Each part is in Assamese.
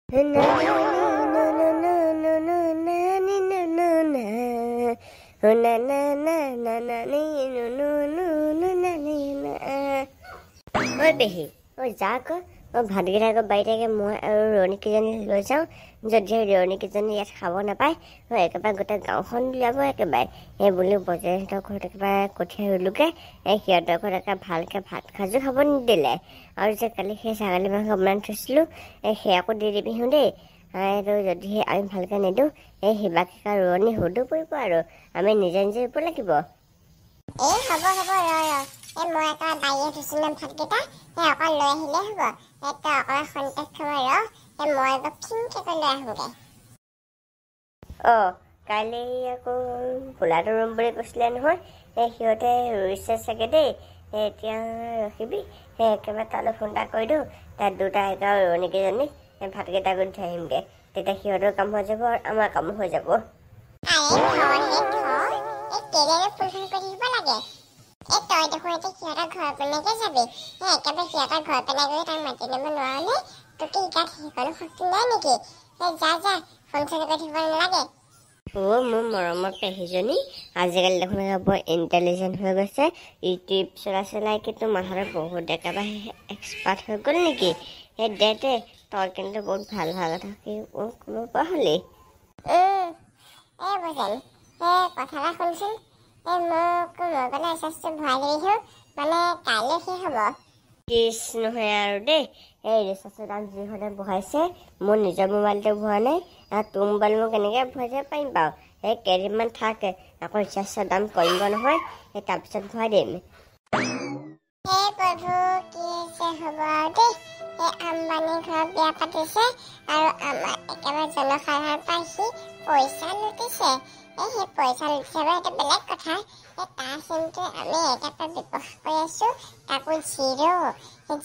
ঐ পেহী, ঐ যা আকৌ ভাতকেইটা আকৌ বাৰীতে মই আৰু ৰণীকেইজনী লৈ যাওঁ। যদিহে ৰণীকেইজনী ইয়াত খাব নাপায়, একেবাৰে গোটেই গাঁওখন উলিয়াব একেবাৰে। এই বুলি বজাৰহঁতৰ ঘৰত একেবাৰে কঠীয়া ৰুলোগে, সিহঁতৰ ঘৰত একেবাৰে ভালকৈ ভাত সাজো খাব নিদিলে। আৰু যে কালি সেই ছাগলী মাংস বনাই থৈছিলোঁ, সেয়াকো দি দিবিহোঁ দেই। আৰু যদিহে আমি ভালকৈ নিদিওঁ, সিবাকে ৰোৱনী সুধো পৰিব আৰু আমি নিজে নিজে ৰুব লাগিব। হ'ব ৰ মই একেবাৰে বাৰীয়ে থৈছোঁ ন ভাতকেইটা, অকল লৈ আহিলে হ'ব। তই অকলে খন্তেক সময় মই আকৌ ফিনকৈ লৈ আহোঁগৈ। কাইলৈ আকৌ পোলাটো ৰুম বুলি কৈছিলে নহয়, সিহঁতে ৰুইছে চাগে দেই। এতিয়া ৰখিবি, একেবাৰে তালৈ ফোন এটা কৰি দিওঁ। তাত দুটা একেবাৰে ৰোৱনীকেইজনী ভাতকেইটা কৰি থৈ আহিমগৈ। তেতিয়া সিহঁতৰ কাম হৈ যাব আৰু আমাৰ কামো হৈ যাব। তই দেখোন এতিয়া সিহঁতৰ ঘৰ পিনেকে যাবি, একেবাৰে সিহঁতৰ ঘৰ পিনে গৈ তাক মাতি ল'ব নোৱাৰনে? তোৰ কি গাত সেইকণো শক্তি নাই নেকি? যা ফোন চোন কৰি থাকিব নালাগে। মোৰ মৰমৰ পেহীজনী আজিকালি দেখোন বৰ ইণ্টেলিজেণ্ট হৈ গৈছে। ইউটিউব চলাই কিন্তু মাথাটো বহুত একেবাৰে এক্সপাৰ্ট হৈ গ'ল নেকি? দে তই কিন্তু বহুত ভাল কথা ক'ব পৰা হ'লি। বুজেন কথা এটা শুনচোন, মোক মোবাইলৰ ৰিচাৰ্জটো ভৰাই দিবিচোন, মানে কাইলৈ শেষ হ'ব। কিছ নহয় আৰু দেই, এই ৰিচাৰ্জৰ দাম যিহঁতে বঢ়াইছে, মোৰ নিজৰ মোবাইলটো ভৰোৱা নাই, তোৰ মোবাইল মই কেনেকৈ ভৰাই যাব পাৰিম বাৰু? কেইদিনমান থাকে, আকৌ ৰিচাৰ্জৰ দাম কমিব নহয়, তাৰপিছত ভৰাই দিম। প্ৰভু, কি যে হ'ব আৰু দেই। আম্বানী ঘৰত বিয়া পাতিছে আৰু আমাৰ একেবাৰে জনসাধাৰণ পৰা সি পইচা লুটিছে। সেই পইচা লুটিছে বাৰু সেইটো বেলেগ কথা। তাৰ চিমটো আমি একেবাৰে ব্যৱহাৰ কৰি আছোঁ, তাকো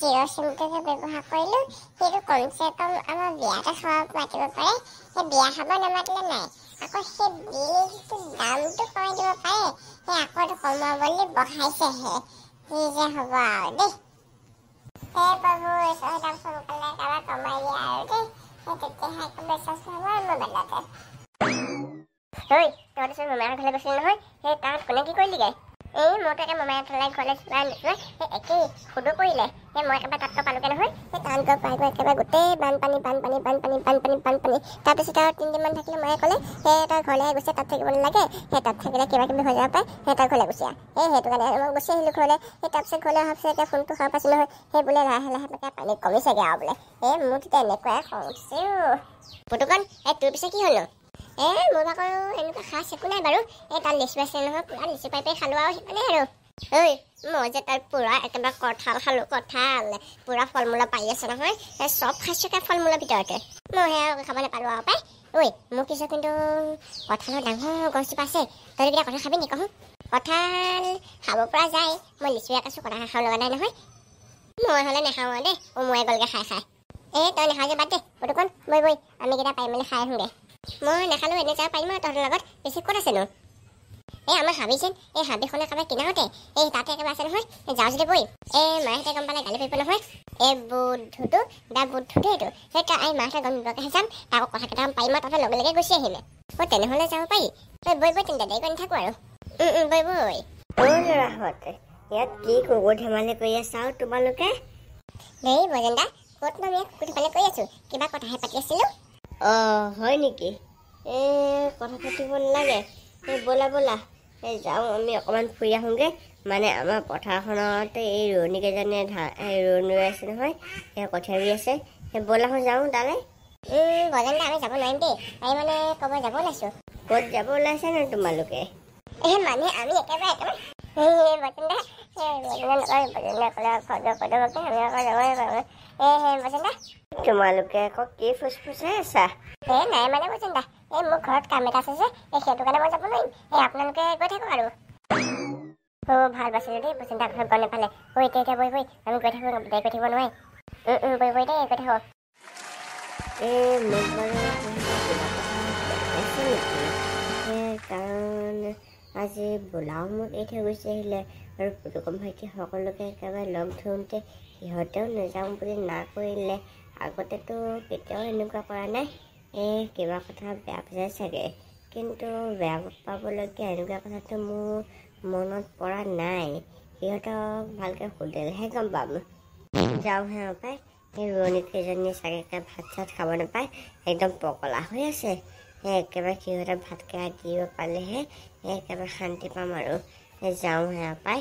জিৰ' চিমটোকে ব্যৱহাৰ কৰিলোঁ। সেইটো কমচে কম আমাৰ বিয়াতে খাব মাতিব পাৰে, সেই বিয়া খাব নামাতিলে নাই। আকৌ সেই বিলটো দামটো কমাই দিব পাৰে, আকৌ কমাবলৈ বঢ়াইছেহে। কি যে হ'ব আৰু দেই। প্ৰভু, ৰিচাৰ্জৰ দাম সোনকালে একেবাৰে কমাই দিয়ে আৰু দেই, তেতিয়াহে একেবাৰে ৰিচাৰ্জ হ'ব আৰু মোবাইলতে। তহঁতে মমাইৰ ঘৰলৈ গৈছিলি নহয়, তাত কোনে কি কৰিলিগৈ? মই তাকে মমাইৰ ঘৰলৈ একেই সুধো কৰিলে। মই একেবাৰে তাতকৈ পালোগৈ নহয়, তাত গৈ পাই একেবাৰে গোটেই বানপানী। তাৰপিছত আৰু 3 দিনমান থাকিলে মায়ে ক'লে, তই ঘৰলৈ গৈছে, তাত থাকিব নালাগে, তাত থাকিলে কিবা কিবি হৈ যাব পাৰে, তই ঘৰলৈ গুচি আহ। সেইটো কাৰণে মই গুচি আহিলোঁ ঘৰলৈ। তাৰপিছত ঘৰলৈ অহাৰ পিছত ফোনটো খাব পাইছোঁ নহয়, বোলে লাহে পানী কমিছেগৈ আৰু বোলে। মোৰ তেতিয়া এনেকুৱাই খং উঠিছে। পুতুকণ, তোৰ পিছে কি হ'লো? মোৰ ভাগৰ এনেকুৱা খাচ একো নাই বাৰু। তাত লিচু আছে নহয়, পুৰা লিচু পাই খালোঁ আৰু সেইকাৰণে আৰু। মই যে তাত পুৰা একেবাৰে কঁঠাল খালোঁ, কঁঠাল পুৰা ফল মূল পাই আছে নহয়, চব খাইছোঁ ফল মূলৰ ভিতৰতে। মই সেয়া খাব নাপালোঁ আৰু পাই। মোৰ কিছু কিন্তু কঁঠালৰ ডাঙৰ গছজোপা আছে, তই কেইটা কঁঠাল খাবি নি কওঁ? কঁঠাল খাব পৰা যায়, মই লিচু খাইছোঁ, কঁঠাল খাব লগা নাই নহয়। মই হ'লে নাখাওঁ আৰু দেই, মই গ'লগৈ খাই। তই নাখাওঁ যে বাদ দে, পুতুকণ বৈ আমি কেইটা পাই মেলি খাই আহোঁগৈ। মই নাখালোঁ, এনেই যাব পাৰিম আৰু তহঁতৰ লগত। বেছি ক'ত আছেনো? আমাৰ হাবি যেন, হাবিখনৰ একেবাৰে কিনাৰতে, তাতে একেবাৰে আছে নহয়। যাওঁ যদি বৈ। মাহঁতে গম পালে গালি পাৰিব নহয়। বুদ্ধটো এইটো তই মাহঁতে গম নোপোৱাকৈহে যাম, আকৌ কথা কেইটামান পাৰিম আৰু তহঁতৰ লগে গুচি আহিম। তেনেহ'লে যাব পাৰি। বৈ তেন্তে দেৰি কৰি নাথাকোঁ আৰু। বৈ ল'ৰাহঁতে ইয়াত কি কুকুৰ ধেমালি কৰি আছা আৰু তোমালোকে? দেই বজেন দা, ক'তনো আমি কুকুৰ ধেমালি কৰি আছোঁ, কিবা কথাহে পাতি আছিলোঁ। হয় নেকি? কথা পাতিব নালাগে, ব'লা যাওঁ, আমি অকণমান ফুৰি আহোঁগৈ। মানে আমাৰ পথাৰখনতে এই ৰোৱনীকেইজনীয়ে ৰোৱনী ৰৈ আছে নহয়, কঠীয়া ৰুই আছে। ব'লা যাওঁ তালৈ। বজেন দা, আমি যাব নোৱাৰিম দেই, আমি মানে ক'ব যাব ওলাইছোঁ। ক'ত যাব ওলাইছে নো তোমালোকে? মানে আমি একেবাৰে তোমালোকে আকৌ কি ফুচফুচাই আছা? নাই মানে বজেন দা, মোৰ ঘৰত কাম এটা আছে যে, সেইটো কাৰণে মই যাব নোৱাৰিম। আপোনালোকে গৈ থাকক আৰু। ভাল পাইছিলোঁ দেই বজেন দা, ঘৰত গ'লে পালে। এতিয়া বৈ আমি গৈ থাকোঁ, দেৰি কৰি থাকিব নোৱাৰি। বৈ দেই, গৈ থাকক। মোক বাৰু কাৰণ আজি বোলাও মোক এৰি থৈ গুচি আহিলে, আৰু পুতুকম ভাইটি সকলোকে একেবাৰে লগ ধৰোঁতে সিহঁতেও নাযাওঁ বুলি না কৰিলে। আগতেতো কেতিয়াও এনেকুৱা কৰা নাই। এই কিবা কথা বেয়া পাইছে চাগে, কিন্তু বেয়া পাবলগীয়া এনেকুৱা কথাটো মোৰ মনত পৰা নাই। সিহঁতক ভালকৈ সুধিলেহে গম পাম। যাওঁহে পাই, সেই ৰোৱনী কেইজনী চাগে ভাত চাত খাব নাপায়, একদম পকলা হৈ আছে। একেবাৰে সিহঁতে ভাতকেইটা দিব পালেহে একেবাৰে শান্তি পাম আৰু। যাওঁহে পাই।